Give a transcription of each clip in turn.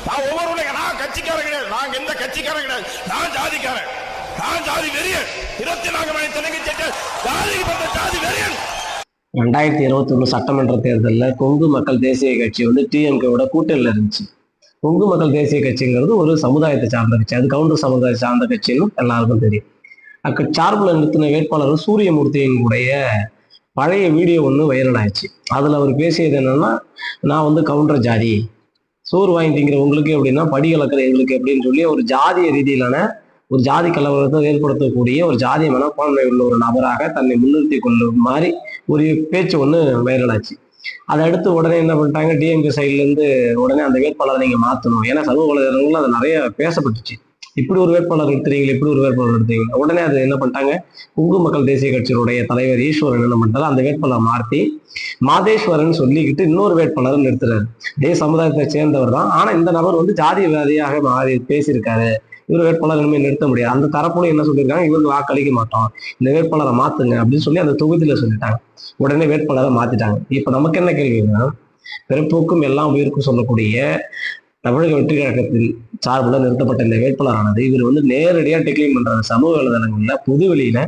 நான் ஒவ்வொருடைய நான் கட்சிக்காரன் கிடையாது, நாங்க எந்த கட்சிக்காரன் கிடையாது, நான் ஜாதிக்காரன், நான் ஜாதி வெறியன். 24 மணி தெலுங்கு ஜாதிப்பட்ட ஜாதி வெறியன். 2021 சட்டமன்ற தேர்தலில் கொங்கு மக்கள் தேசிய கட்சி வந்து டிஎம்கேவோட கூட்டணியில் இருந்துச்சு. கொங்கு மக்கள் தேசிய கட்சிங்கிறது ஒரு சமுதாயத்தை சார்ந்த கட்சி, அது கவுண்டர் சமுதாயத்தை சார்ந்த கட்சின்னு எல்லாருக்கும் தெரியும். சார்பில் நிறுத்தின வேட்பாளர் சூரியமூர்த்தியினுடைய பழைய வீடியோ ஒன்று வைரல் ஆயிடுச்சு. அதில் அவர் பேசியது என்னன்னா, நான் வந்து கவுண்டர் ஜாதி, சோறு வாங்கி திங்கிற உங்களுக்கு எப்படின்னா படி கலக்கிற எங்களுக்கு எப்படின்னு சொல்லி ஒரு ஜாதிய ரீதியிலான ஒரு ஜாதி கலவரத்தை ஏற்படுத்தக்கூடிய ஒரு ஜாதிய மனப்பான்மை உள்ள ஒரு நபராக தன்னை முன்னிறுத்தி கொள்ளும் மாதிரி ஒரு பேச்சு ஒன்று வைரல் ஆச்சு. அதை அடுத்து உடனே என்ன பண்ணிட்டாங்க, டிஎம்கே சைட்லேருந்து உடனே அந்த வேட்பாளரை நீங்கள் மாற்றணும், ஏன்னா சமூக வலைதளங்களில் அது நிறைய பேசப்பட்டுச்சு. இப்படி ஒரு வேட்பாளர் எடுத்துறீங்களா, இப்படி ஒரு வேட்பாளர் எடுத்தீங்களா. உடனே அது என்ன பண்ணிட்டாங்க, கொங்கு மக்கள் தேசிய கட்சியினுடைய தலைவர் ஈஸ்வரன் என்ன பண்ணிட்டாரு, அந்த வேட்பாளரை மாற்றி மாதேஸ்வரன் சொல்லிக்கிட்டு இன்னொரு வேட்பாளர் நிறுத்துறாரு. இதே சமுதாயத்தை சேர்ந்தவர் தான், ஆனா இந்த நபர் வந்து ஜாதிவாதியாக மாறி பேசியிருக்காரு, இவர் வேட்பாளர் இனிமேல் நிறுத்த முடியாது. அந்த தரப்புல என்ன சொல்லியிருக்காங்க, இவருக்கு வாக்களிக்க மாட்டோம், இந்த வேட்பாளரை மாத்துங்க அப்படின்னு சொல்லி அந்த தொகுதியில சொல்லிட்டாங்க. உடனே வேட்பாளரை மாத்திட்டாங்க. இப்ப நமக்கு என்ன கேள்வின்னா, பிறப்புக்கும் எல்லாம் உயிருக்கும் சொல்லக்கூடிய தமிழக வெற்றி கழகத்தில் சார்பில் நிறுத்தப்பட்ட இந்த வேட்பாளரானது இவர் வந்து நேரடியாக டிக்ளைன் பண்றாரு சமூக வலைதளங்கள்ல, பொது வெளியில.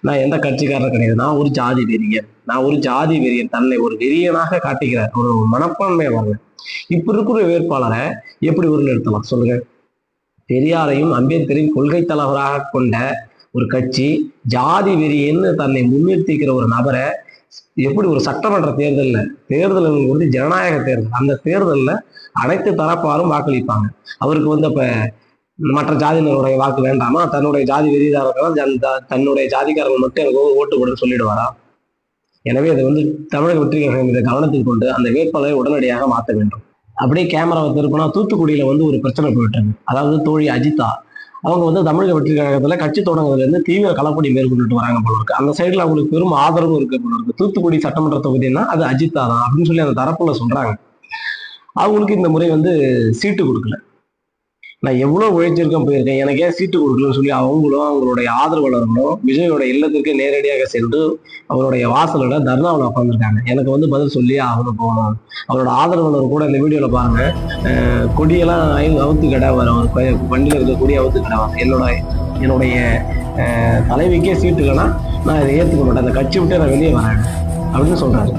நான் எந்த கட்சிக்காரர் கிடையாது, நான் ஒரு ஜாதி வெறியன், நான் ஒரு ஜாதி வெறியன், தன்னை ஒரு வெறியனாக காட்டுகிறார், ஒரு மனப்பான்மை வரல. இப்ப இருக்கிற வேட்பாளரை எப்படி ஒரு நிறுத்தலாம் சொல்லுங்க? பெரியாரையும் அம்பேத்கரையும் கொள்கை தலைவராக கொண்ட ஒரு கட்சி ஜாதி வெறியன்னு தன்னை முன்னிறுத்திக்கிற ஒரு நபரை எப்படி ஒரு சட்டமன்ற தேர்தல் வந்து ஜனநாயக தேர்தல், அந்த தேர்தலில் அனைத்து தரப்பாரும் வாக்களிப்பாங்க. அவருக்கு வந்து அப்ப மற்ற ஜாதியினருடைய வாக்கு வேண்டாமா, தன்னுடைய ஜாதி வெறிதாரர்கள் தன்னுடைய ஜாதிக்காரர்கள் மட்டும் எனக்கு ஓட்டு போடுன்னு சொல்லிடுவாரா? எனவே அதை வந்து தமிழக வெற்றி கழகம் இதை கவனத்தில் கொண்டு அந்த வேட்பாளரை உடனடியாக மாற்ற வேண்டும். அப்படியே கேமராவை திருப்பினா தூத்துக்குடியில வந்து ஒரு பிரச்சனை போயிட்டாங்க. அதாவது தோழி அஜிதா அவங்க வந்து தமிழக வெற்றி கழகத்துல கட்சி தொடங்குறதுல இருந்து தீவிர களப்பணி மேற்கொண்டுட்டு வராங்க போல இருக்கு. அந்த சைடுல அவங்களுக்கு பெரும் ஆதரவும் இருக்கு போல இருக்கு. தூத்துக்குடி சட்டமன்ற தொகுதினா அது அஜிதா தான் அப்படின்னு சொல்லி அந்த தரப்புல சொல்றாங்க. அவங்களுக்கு இந்த முறை வந்து சீட்டு கொடுக்கல. நான் எவ்வளவு உழைச்சிருக்கேன் போயிருக்கேன், எனக்கு ஏன் சீட்டு கொடுக்கலன்னு சொல்லி அவங்களும் அவங்களுடைய ஆதரவாளர்களும் விஜயோட இல்லத்திற்கு நேரடியாக சென்று அவருடைய வாசலோட தர்ணாவில் உட்காந்துருக்காங்க. எனக்கு வந்து பதில் சொல்லி அவனு போகணும். அவரோட ஆதரவாளர் கூட இந்த வீடியோல பாருங்க, கொடியெல்லாம் அவுத்து கிடாவார், அவர் வண்டியில் இருக்கக்கூடிய அவுத்து கிடாவார். என்னுடைய தலைவிக்கே சீட்டு இல்லைன்னா நான் இதை ஏற்றுக்க மாட்டேன், அந்த கட்சி விட்டு நான் வெளியே வரேன் அப்படின்னு சொல்றாரு.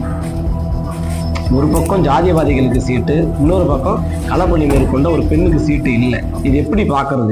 ஒரு பக்கம் ஜாதியவாதிகளுக்கு சீட்டு, இன்னொரு பக்கம் களப்பணி மேற்கொண்ட ஒரு பெண்ணுக்கு சீட்டு இல்லை. இது எப்படி பாக்குறது?